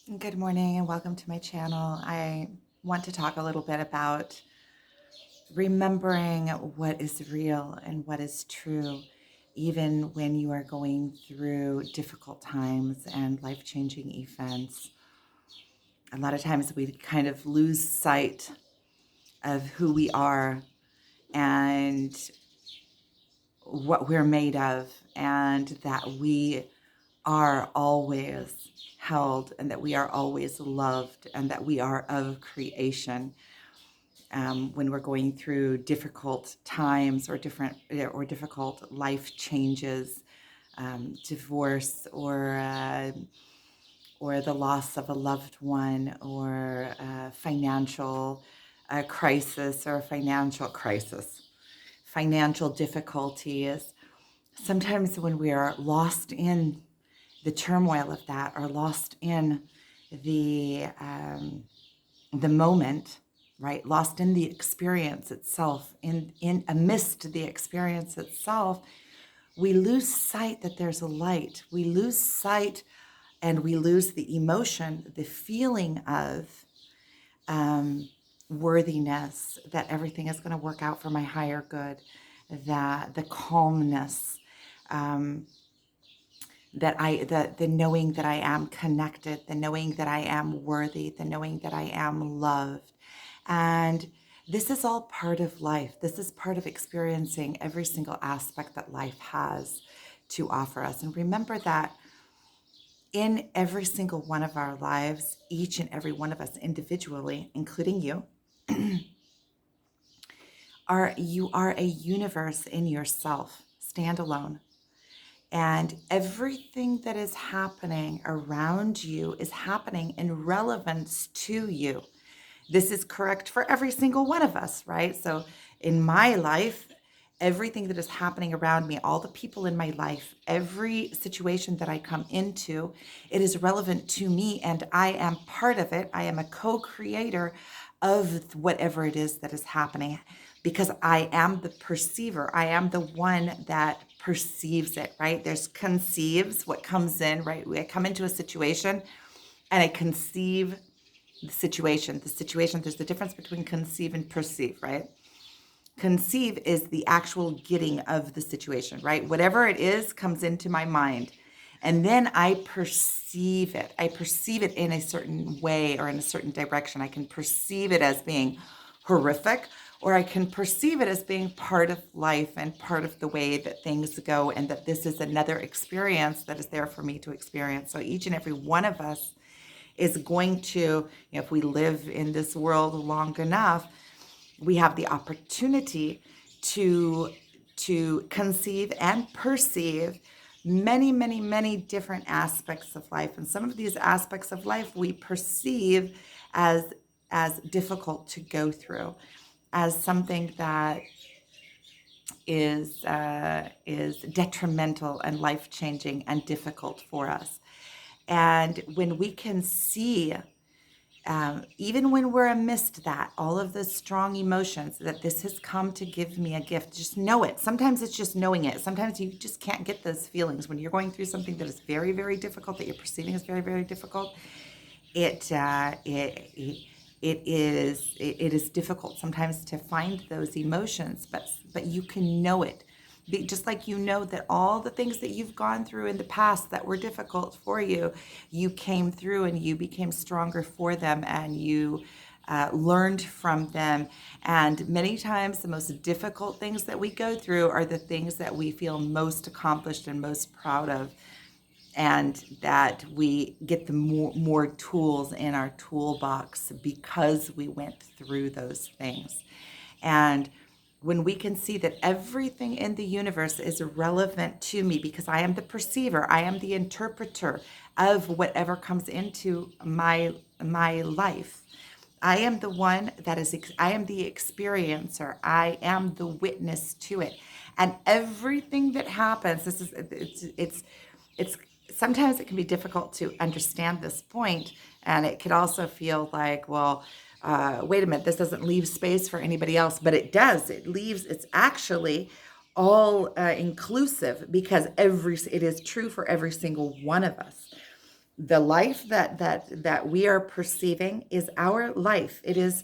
Good morning and welcome to my channel. I want to talk a little bit about remembering what is real and what is true, even when you are going through difficult times and life-changing events. A lot of times we kind of lose sight of who we are and what we're made of, and that we are always held and that we are always loved and that we are of creation. When we're going through difficult times or difficult life changes, divorce or the loss of a loved one, or financial crisis or financial difficulties. Sometimes when we are lost in the turmoil of that, or lost in the um, the moment, right? Lost in the experience itself, in amidst the experience itself, we lose sight that there's a light. We lose sight and we lose the emotion, the feeling of um, worthiness, that everything is going to work out for my higher good, that the calmness, um, the knowing that I am connected, the knowing that I am worthy, the knowing that I am loved. And this is all part of life. This is part of experiencing every single aspect that life has to offer us. And remember that in every single one of our lives, each and every one of us individually, including you, you are a universe in yourself, standalone. And everything that is happening around you is happening in relevance to you. This is correct for every single one of us, right? So in my life, everything that is happening around me, all the people in my life, every situation that I come into, it is relevant to me and I am part of it. I am a co-creator of whatever it is that is happening, because I am the perceiver. I am the one that perceives it, right? There's conceives what comes in, right? I come into a situation and I conceive the situation. The situation, there's the difference between conceive and perceive, right? Conceive is the actual getting of the situation, right? Whatever it is comes into my mind. And then I perceive it. I perceive it in a certain way or in a certain direction. I can perceive it as being horrific, or I can perceive it as being part of life and part of the way that things go, and that this is another experience that is there for me to experience. So each and every one of us is going to, if we live in this world long enough, we have the opportunity to conceive and perceive many, many, many different aspects of life. And some of these aspects of life we perceive as difficult to go through, as something that is detrimental and life changing and difficult for us. And when we can see, even when we're amidst that, all of the strong emotions, that this has come to give me a gift, just know it. Sometimes it's just knowing it. Sometimes you just can't get those feelings when you're going through something that is very, very difficult, that you're perceiving as very, very difficult. It uh, it it, it is difficult sometimes to find those emotions, but you can know it. Just like you know that all the things that you've gone through in the past that were difficult for you, you came through and you became stronger for them, and you learned from them. And many times the most difficult things that we go through are the things that we feel most accomplished and most proud of, and that we get the more tools in our toolbox because we went through those things. And when we can see that everything in the universe is relevant to me, because I am the perceiver, I am the interpreter of whatever comes into my life. I am the one that is, I am the experiencer. I am the witness to it. And everything that happens, it's, sometimes it can be difficult to understand this point, and it could also feel like, well, wait a minute, this doesn't leave space for anybody else, but it does. It leaves, it's actually all inclusive, because it is true for every single one of us. the life that we are perceiving is our life. It is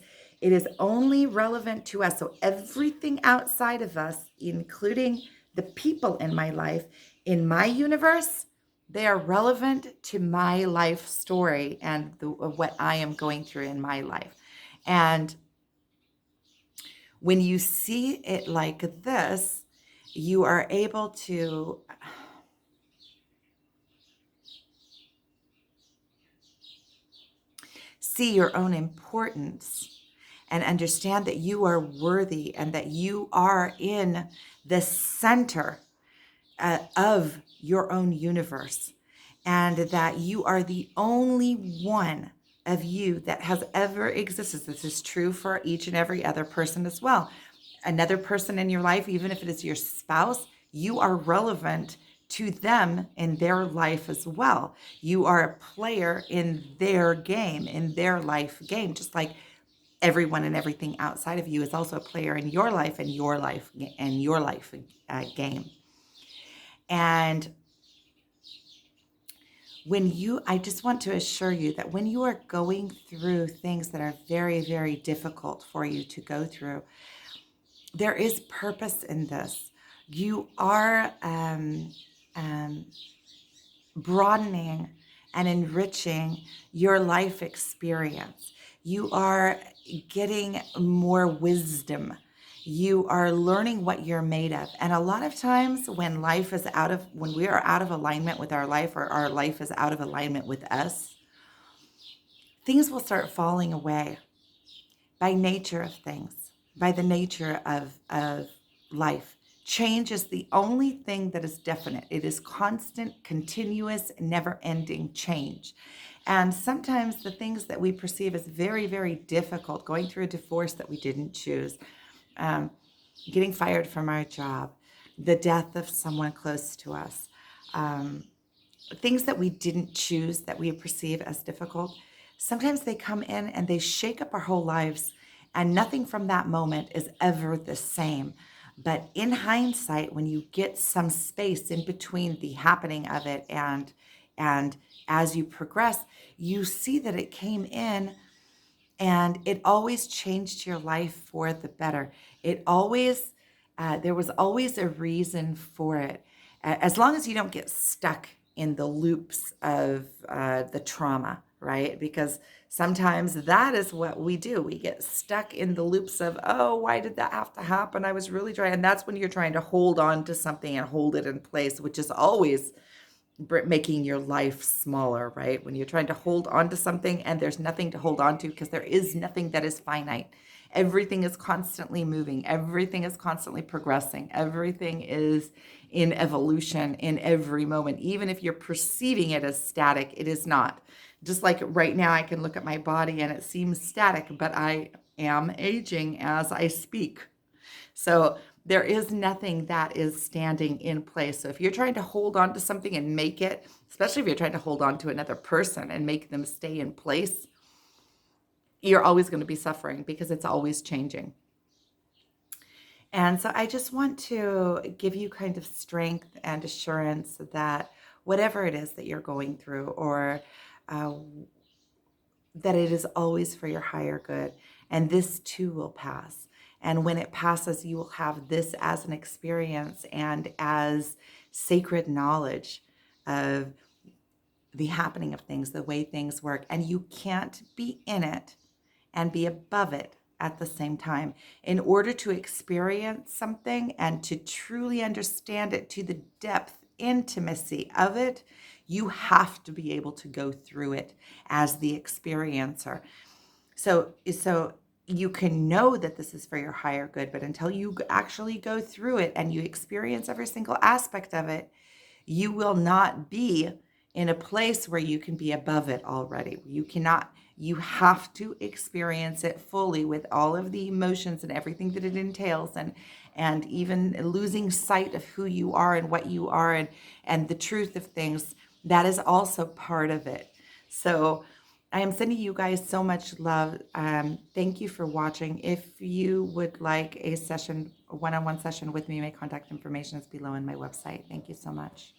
only relevant to us. So everything outside of us, including the people in my life, in my universe, they are relevant to my life story and what I am going through in my life. And when you see it like this, you are able to see your own importance and understand that you are worthy and that you are in the center of your own universe, and that you are the only one of you that has ever existed. This is true for each and every other person as well. Another person in your life, even if it is your spouse, you are relevant to them in their life as well. You are a player in their game, in their life game, just like everyone and everything outside of you is also a player in your life and your life and your life game. And I just want to assure you that when you are going through things that are very, very difficult for you to go through, there is purpose in this. You are broadening and enriching your life experience. You are getting more wisdom. You are learning what you're made of. And a lot of times when we are out of alignment with our life, or our life is out of alignment with us, things will start falling away by nature of things, by the nature of life. Change is the only thing that is definite. It is constant, continuous, never-ending change. And sometimes the things that we perceive as very, very difficult, going through a divorce that we didn't choose, getting fired from our job, the death of someone close to us, things that we didn't choose that we perceive as difficult, sometimes they come in and they shake up our whole lives, and nothing from that moment is ever the same. But in hindsight, when you get some space in between the happening of it and as you progress, you see that it came in and it always changed your life for the better. There was always a reason for it. As long as you don't get stuck in the loops of the trauma, right? Because sometimes that is what we do. We get stuck in the loops of, oh, why did that have to happen? I was really trying. And that's when you're trying to hold on to something and hold it in place, which is always making your life smaller, right? When you're trying to hold on to something and there's nothing to hold on to, because there is nothing that is finite. Everything is constantly moving. Everything is constantly progressing. Everything is in evolution in every moment. Even if you're perceiving it as static, it is not. Just like right now, I can look at my body and it seems static, but I am aging as I speak. So there is nothing that is standing in place. So if you're trying to hold on to something and make it, especially if you're trying to hold on to another person and make them stay in place, you're always going to be suffering because it's always changing. And so I just want to give you kind of strength and assurance that whatever it is that you're going through, or that it is always for your higher good. And this too will pass. And when it passes, you will have this as an experience and as sacred knowledge of the happening of things, the way things work. And you can't be in it and be above it at the same time. In order to experience something and to truly understand it to the depth, intimacy of it, you have to be able to go through it as the experiencer. So you can know that this is for your higher good, but until you actually go through it and you experience every single aspect of it, you will not be in a place where you can be above it already. You have to experience it fully with all of the emotions and everything that it entails, and even losing sight of who you are and what you are, and the truth of things. That is also part of it. So I am sending you guys so much love. Thank you for watching. If you would like a one-on-one session with me, my contact information is below in my website. Thank you so much.